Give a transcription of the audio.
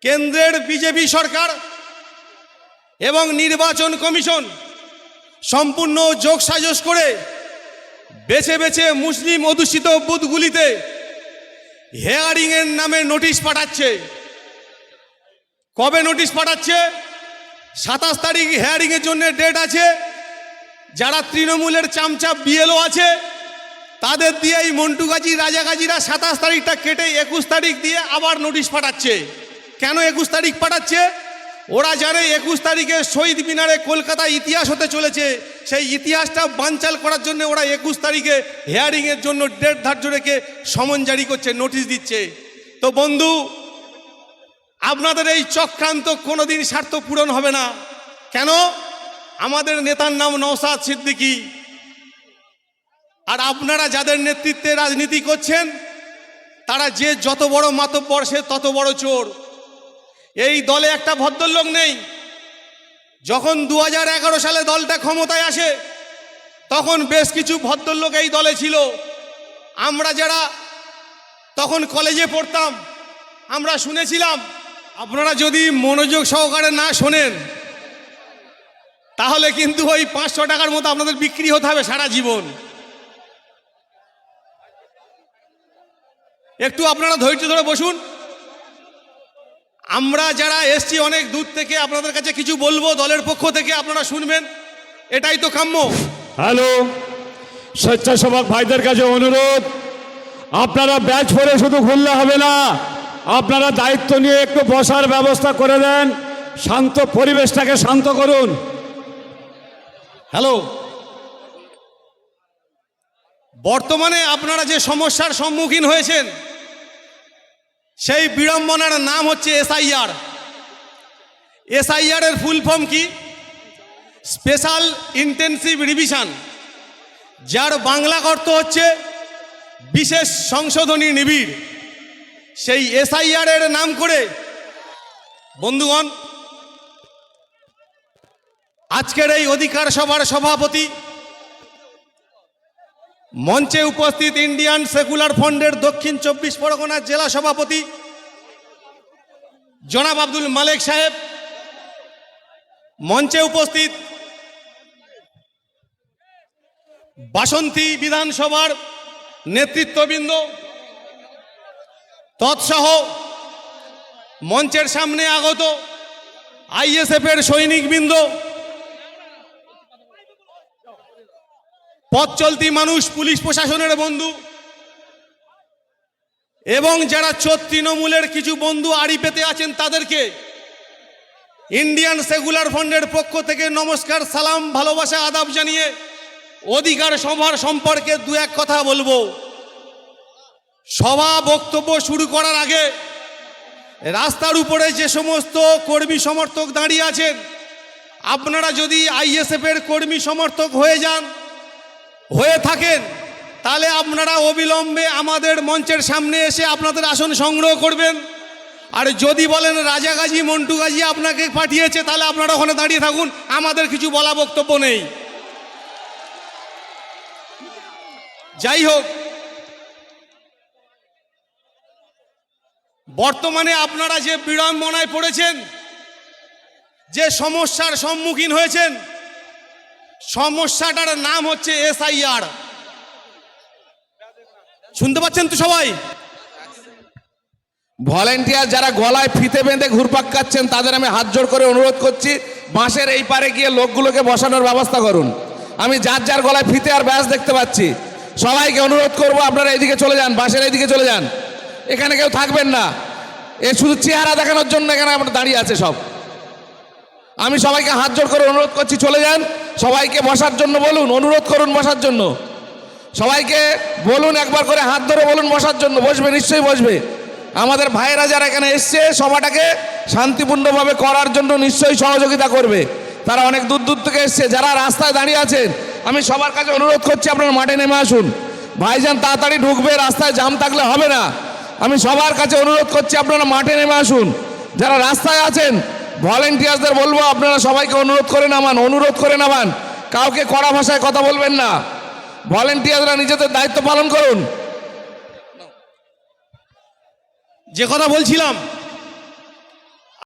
কেন্দ্রের বিজেপি সরকার এবং নির্বাচন কমিশন সম্পূর্ণ যোগসাজশ করে বেছে বেছে মুসলিম অধ্যুষিত বুথগুলিতে হিয়ারিংয়ের নামে নোটিশ পাঠাচ্ছে। কবে নোটিশ পাঠাচ্ছে? 27 তারিখ হিয়ারিংয়ের জন্য ডেট আছে। যারা তৃণমূলের চামচাপ বিএলও আছে তাদের দিয়ে এই মন্টু গাজী রাজা গাজীরা 27 তারিখটা কেটে 21 তারিখ দিয়ে আবার নোটিশ পাঠাচ্ছে। কেন 21 তারিখ পাঠাচ্ছে? ওরা জানে 21 তারিখে শহীদ মিনারে কলকাতায় ইতিহাস হতে চলেছে, সেই ইতিহাসটা বানচাল করার জন্য ওরা 21 তারিখে হিয়ারিংয়ের জন্য ডেট ধার্য রেখে সমন জারি করছে, নোটিশ দিচ্ছে। তো বন্ধু, আপনাদের এই চক্রান্ত কোনোদিন স্বার্থ পূরণ হবে না। কেন? আমাদের নেতার নাম নওশাদ সিদ্দিকী, আর আপনারা যাদের নেতৃত্বে রাজনীতি করছেন তারা যে যত বড় মাতব্বর সে তত বড় চোর। এই দলে একটা ভদ্রলোক নেই। যখন 2011 সালে দলটা ক্ষমতায় আসে তখন বেশ কিছু ভদ্রলোক এই দলে ছিল। আমরা যারা তখন কলেজে পড়তাম আমরা শুনেছিলাম। আপনারা যদি মনোযোগ সহকারে না শোনেন তাহলে কিন্তু ওই 500 টাকার মতো আপনাদের বিক্রি হতে হবে সারা জীবন। একটু আপনারা ধৈর্য ধরে বসুন। আমরা যারা এসছি অনেক দূর থেকে আপনাদের কাছে কিছু বলবো দলের পক্ষ থেকে, আপনারা শুনবেন, এটাই তো কাম্য। হ্যালো, স্বেচ্ছাসেবক ভাইদের কাছে অনুরোধ, আপনারা ব্যাচ পরে শুধু ঘুরলে হবে না, আপনারা দায়িত্ব নিয়ে একটু বসার ব্যবস্থা করে দেন, শান্ত পরিবেশটাকে শান্ত করুন। হ্যালো, বর্তমানে আপনারা যে সমস্যার সম্মুখীন হয়েছেন সেই বিড়ম্বনার নাম হচ্ছে এসআইআর। এসআইআর এর ফুল ফর্ম কি? স্পেশাল ইন্টেনসিভ রিভিশন, যার বাংলা অর্থ হচ্ছে বিশেষ সংশোধনী নিবিড়। সেই এসআইআর এর নাম করে বন্ধুগণ, আজকের এই অধিকার সভার সভাপতি, মঞ্চে উপস্থিত ইন্ডিয়ান সেকুলার ফ্রন্টের দক্ষিণ 24 পরগনার জেলা সভাপতি জনাব আব্দুল মালেক সাহেব, মঞ্চে উপস্থিত বাসন্তী বিধানসভার নেতৃত্ববৃন্দ, তৎসহ মঞ্চের সামনে আগত আইএসএফ এর সৈনিকবৃন্দ, পথ চলতি মানুষ, পুলিশ প্রশাসনের বন্ধু এবং যারা চোর তৃণমূলের কিছু বন্ধু আড়ি পেতে আছেন তাদেরকে ইন্ডিয়ান সেকুলার ফ্রন্টের পক্ষ থেকে নমস্কার, সালাম, ভালোবাসা, আদাব জানিয়ে অধিকার সভার সম্পর্কে দু এক কথা বলবো। সভা বক্তব্য শুরু করার আগে রাস্তার উপরে যে সমস্ত কর্মী সমর্থক দাঁড়িয়ে আছেন, আপনারা যদি আইএসএফ এর কর্মী সমর্থক হয়ে থাকেন তাহলে আপনারা অবিলম্বে আমাদের মঞ্চের সামনে এসে আপনাদের আসন সংগ্রহ করবেন। আর যদি বলেন রাজা গাজী, মন্টু গাজী আপনাকে পাঠিয়েছে, তাহলে আপনারা ওখানে দাঁড়িয়ে থাকুন, আমাদের কিছু বলা বক্তব্য নেই। যাই হোক, বর্তমানে আপনারা যে বিড়ম্বনায় পড়েছেন, যে সমস্যার সম্মুখীন হয়েছেন, সমস্যাটার নাম হচ্ছে এসআইআর। শুনতে পাচ্ছেন তো সবাই? ভলেন্টিয়ার যারা গলায় ফিতে বেঁধে ঘুরপাক খাচ্ছেন তাদের আমি হাত জোড় করে অনুরোধ করছি, বাঁশের এই পারে গিয়ে লোকগুলোকে বসানোর ব্যবস্থা করুন। আমি যার যার গলায় ফিতে আর ব্যাস দেখতে পাচ্ছি, সবাইকে অনুরোধ করব আপনারা এইদিকে চলে যান, বাঁশের এইদিকে চলে যান, এখানে কেউ থাকবেন না। এ শুধু চেহারা দেখানোর জন্য এখানে আমরা দাঁড়িয়ে আছে সব। আমি সবাইকে হাত জোড় করে অনুরোধ করছি, চলে যান। সবাইকে বসার জন্য বলুন, অনুরোধ করুন বসার জন্য। সবাইকে বলুন, একবার করে হাত ধরে বলুন বসার জন্য। বসবে, নিশ্চয়ই বসবে। আমাদের ভাইয়েরা যারা এখানে এসছে সভাটাকে শান্তিপূর্ণভাবে করার জন্য নিশ্চয়ই সহযোগিতা করবে। তারা অনেক দূর দূর থেকে এসছে। যারা রাস্তায় দাঁড়িয়ে আছেন আমি সবার কাছে অনুরোধ করছি আপনারা মাঠে নেমে আসুন। ভাইজান তাড়াতাড়ি ঢুকবে, রাস্তায় জাম থাকলে হবে না। আমি সবার কাছে অনুরোধ করছি আপনারা মাঠে নেমে আসুন। যারা রাস্তায় আছেন ভলেন্টিয়ারদের বলবো আপনারা সবাইকে অনুরোধ করে নামান। কাউকে কড়া ভাষায় কথা বলবেন না। ভলেন্টিয়াররা নিজেদের দায়িত্ব পালন করুন। যে কথা বলছিলাম,